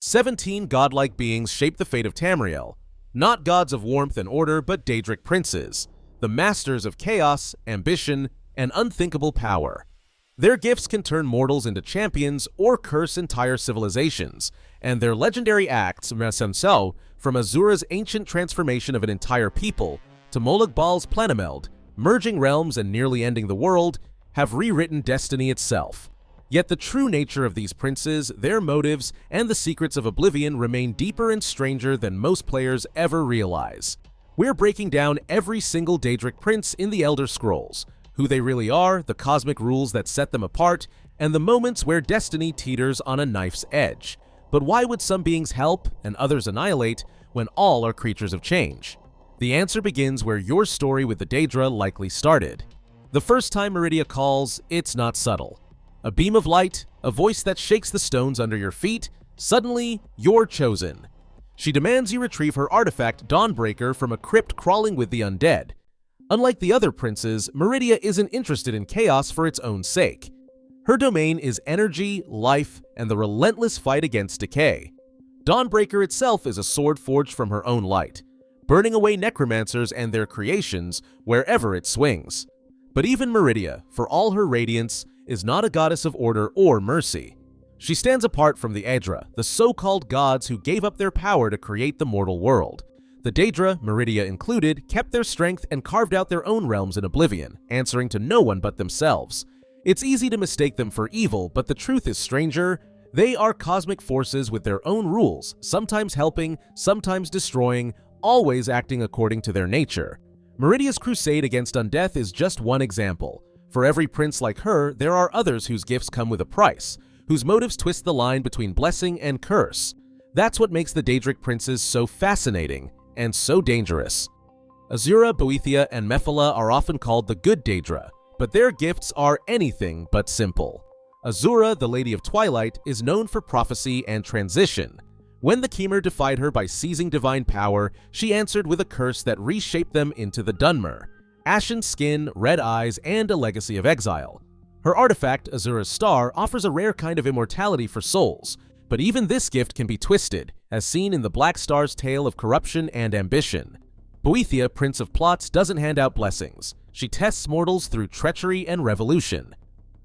17 godlike beings shape the fate of Tamriel. Not gods of warmth and order, but Daedric princes, the masters of chaos, ambition, and unthinkable power. Their gifts can turn mortals into champions or curse entire civilizations, and their legendary acts, from Azura's ancient transformation of an entire people to Molag Bal's Plenimeld, merging realms and nearly ending the world, have rewritten destiny itself. Yet the true nature of these princes, their motives, and the secrets of Oblivion remain deeper and stranger than most players ever realize. We're breaking down every single Daedric prince in the Elder Scrolls, who they really are, the cosmic rules that set them apart, and the moments where destiny teeters on a knife's edge. But why would some beings help and others annihilate when all are creatures of change? The answer begins where your story with the Daedra likely started. The first time Meridia calls, it's not subtle. A beam of light, a voice that shakes the stones under your feet, suddenly, you're chosen. She demands you retrieve her artifact Dawnbreaker from a crypt crawling with the undead. Unlike the other princes, Meridia isn't interested in chaos for its own sake. Her domain is energy, life, and the relentless fight against decay. Dawnbreaker itself is a sword forged from her own light, burning away necromancers and their creations wherever it swings. But even Meridia, for all her radiance, is not a goddess of order or mercy. She stands apart from the Daedra, the so-called gods who gave up their power to create the mortal world. The Daedra, Meridia included, kept their strength and carved out their own realms in Oblivion, answering to no one but themselves. It's easy to mistake them for evil, but the truth is stranger. They are cosmic forces with their own rules, sometimes helping, sometimes destroying, always acting according to their nature. Meridia's crusade against undeath is just one example. For every prince like her, there are others whose gifts come with a price, whose motives twist the line between blessing and curse. That's what makes the Daedric princes so fascinating and so dangerous. Azura, Boethia, and Mephala are often called the Good Daedra, but their gifts are anything but simple. Azura, the Lady of Twilight, is known for prophecy and transition. When the Kemur defied her by seizing divine power, she answered with a curse that reshaped them into the Dunmer. Ashen skin, red eyes, and a legacy of exile. Her artifact, Azura's Star, offers a rare kind of immortality for souls, but even this gift can be twisted, as seen in the Black Star's tale of corruption and ambition. Boethia, Prince of Plots, doesn't hand out blessings. She tests mortals through treachery and revolution.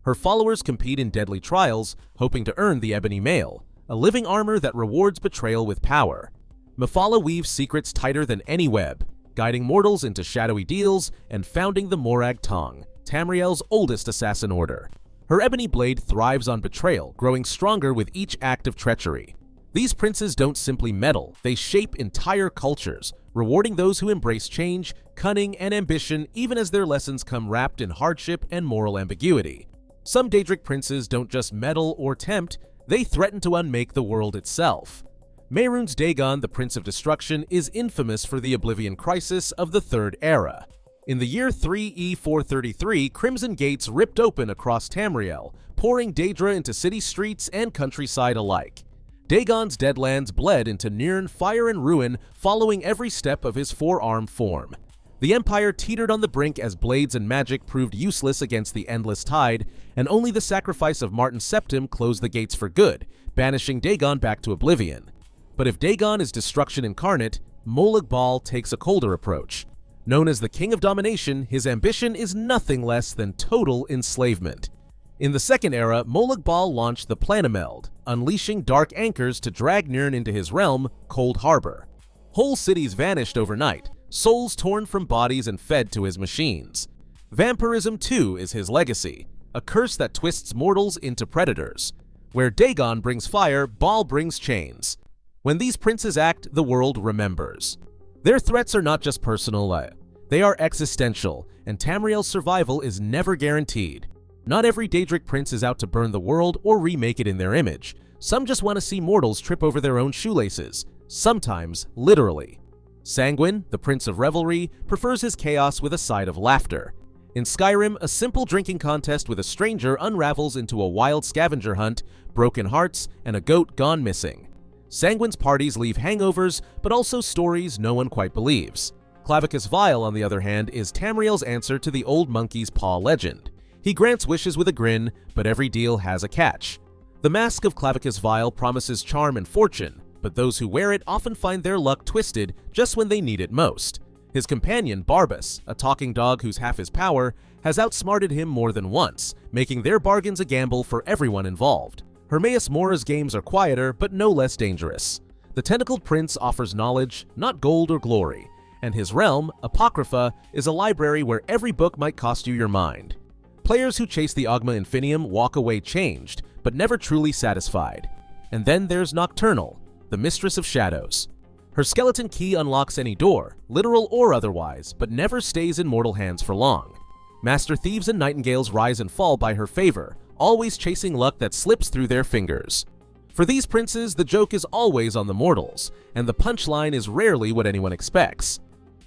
Her followers compete in deadly trials, hoping to earn the Ebony Mail, a living armor that rewards betrayal with power. Mephala weaves secrets tighter than any web, guiding mortals into shadowy deals and founding the Morag Tong, Tamriel's oldest assassin order. Her ebony blade thrives on betrayal, growing stronger with each act of treachery. These princes don't simply meddle, they shape entire cultures, rewarding those who embrace change, cunning, and ambition even as their lessons come wrapped in hardship and moral ambiguity. Some Daedric princes don't just meddle or tempt, they threaten to unmake the world itself. Mehrunes Dagon, the Prince of Destruction, is infamous for the Oblivion crisis of the Third Era. In the year 3E433, Crimson Gates ripped open across Tamriel, pouring Daedra into city streets and countryside alike. Dagon's Deadlands bled into Nirn fire and ruin following every step of his four-arm form. The Empire teetered on the brink as blades and magic proved useless against the endless tide, and only the sacrifice of Martin Septim closed the gates for good, banishing Dagon back to Oblivion. But if Dagon is destruction incarnate, Molag Bal takes a colder approach. Known as the King of Domination, his ambition is nothing less than total enslavement. In the Second Era, Molag Bal launched the Plenimeld, unleashing dark anchors to drag Nirn into his realm, Cold Harbor. Whole cities vanished overnight, souls torn from bodies and fed to his machines. Vampirism too is his legacy, a curse that twists mortals into predators. Where Dagon brings fire, Bal brings chains. When these princes act, the world remembers. Their threats are not just personal, they are existential, and Tamriel's survival is never guaranteed. Not every Daedric prince is out to burn the world or remake it in their image. Some just want to see mortals trip over their own shoelaces, sometimes literally. Sanguine, the Prince of Revelry, prefers his chaos with a side of laughter. In Skyrim, a simple drinking contest with a stranger unravels into a wild scavenger hunt, broken hearts, and a goat gone missing. Sanguine's parties leave hangovers, but also stories no one quite believes. Clavicus Vile, on the other hand, is Tamriel's answer to the old monkey's paw legend. He grants wishes with a grin, but every deal has a catch. The mask of Clavicus Vile promises charm and fortune, but those who wear it often find their luck twisted just when they need it most. His companion, Barbas, a talking dog who's half his power, has outsmarted him more than once, making their bargains a gamble for everyone involved. Hermaeus Mora's games are quieter, but no less dangerous. The Tentacled Prince offers knowledge, not gold or glory, and his realm, Apocrypha, is a library where every book might cost you your mind. Players who chase the Ogma Infinium walk away changed, but never truly satisfied. And then there's Nocturnal, the Mistress of Shadows. Her skeleton key unlocks any door, literal or otherwise, but never stays in mortal hands for long. Master Thieves and Nightingales rise and fall by her favor, always chasing luck that slips through their fingers. For these princes, the joke is always on the mortals, and the punchline is rarely what anyone expects.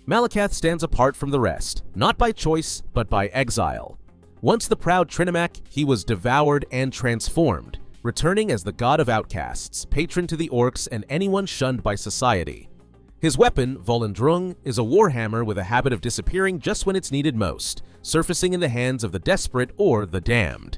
Malakath stands apart from the rest, not by choice, but by exile. Once the proud Trinimac, he was devoured and transformed, returning as the god of outcasts, patron to the orcs and anyone shunned by society. His weapon, Volendrung, is a warhammer with a habit of disappearing just when it's needed most, surfacing in the hands of the desperate or the damned.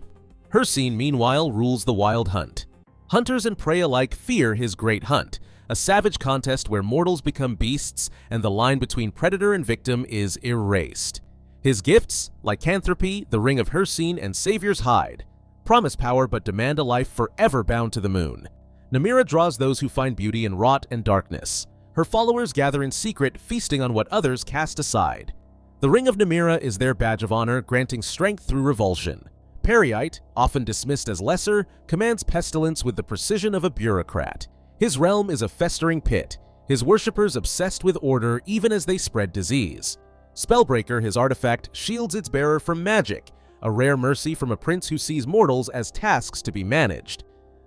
Hircine, meanwhile, rules the wild hunt. Hunters and prey alike fear his great hunt, a savage contest where mortals become beasts and the line between predator and victim is erased. His gifts, lycanthropy, the Ring of Hircine, and Savior's Hide, promise power but demand a life forever bound to the moon. Namira draws those who find beauty in rot and darkness. Her followers gather in secret, feasting on what others cast aside. The Ring of Namira is their badge of honor, granting strength through revulsion. Periite, often dismissed as lesser, commands pestilence with the precision of a bureaucrat. His realm is a festering pit, his worshippers obsessed with order even as they spread disease. Spellbreaker, his artifact, shields its bearer from magic, a rare mercy from a prince who sees mortals as tasks to be managed.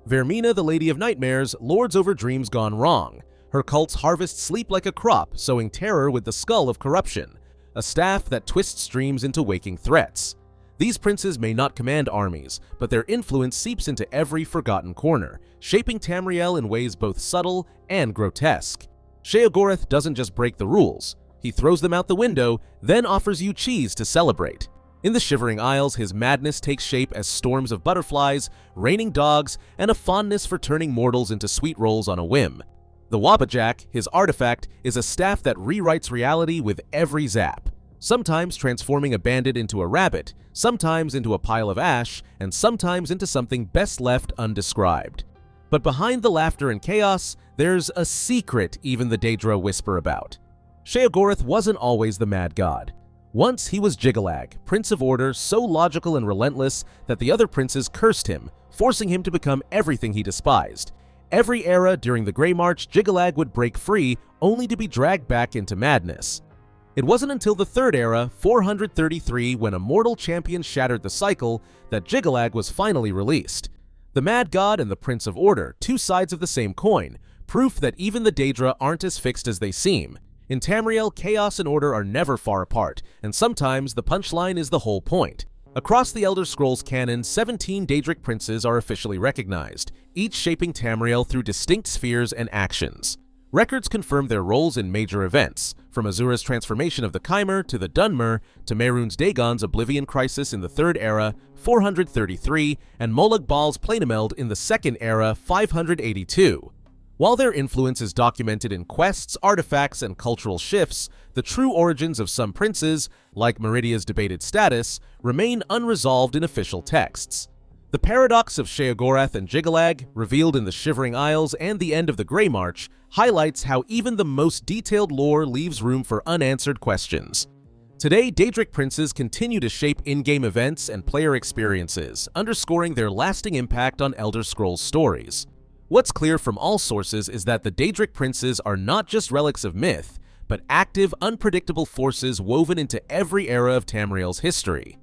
Vermina, the Lady of Nightmares, lords over dreams gone wrong. Her cults harvest sleep like a crop, sowing terror with the skull of corruption, a staff that twists dreams into waking threats. These princes may not command armies, but their influence seeps into every forgotten corner, shaping Tamriel in ways both subtle and grotesque. Sheogorath doesn't just break the rules, he throws them out the window, then offers you cheese to celebrate. In the Shivering Isles, his madness takes shape as storms of butterflies, raining dogs, and a fondness for turning mortals into sweet rolls on a whim. The Wabbajack, his artifact, is a staff that rewrites reality with every zap, sometimes transforming a bandit into a rabbit, sometimes into a pile of ash, and sometimes into something best left undescribed. But behind the laughter and chaos, there's a secret even the Daedra whisper about. Sheogorath wasn't always the mad god. Once he was Jiggalag, Prince of Order, so logical and relentless that the other princes cursed him, forcing him to become everything he despised. Every era during the Grey March, Jiggalag would break free, only to be dragged back into madness. It wasn't until the Third Era, 433, when a mortal champion shattered the cycle, that Jiggalag was finally released. The Mad God and the Prince of Order, two sides of the same coin, proof that even the Daedra aren't as fixed as they seem. In Tamriel, chaos and order are never far apart, and sometimes the punchline is the whole point. Across the Elder Scrolls canon, 17 Daedric princes are officially recognized, each shaping Tamriel through distinct spheres and actions. Records confirm their roles in major events, from Azura's transformation of the Chimer to the Dunmer, to Mehrunes Dagon's Oblivion Crisis in the Third Era, 433, and Molag Bal's Planemeld in the Second Era, 582. While their influence is documented in quests, artifacts, and cultural shifts, the true origins of some princes, like Meridia's debated status, remain unresolved in official texts. The paradox of Sheogorath and Jiggalag, revealed in the Shivering Isles and the end of the Grey March, highlights how even the most detailed lore leaves room for unanswered questions. Today, Daedric princes continue to shape in-game events and player experiences, underscoring their lasting impact on Elder Scrolls stories. What's clear from all sources is that the Daedric princes are not just relics of myth, but active, unpredictable forces woven into every era of Tamriel's history.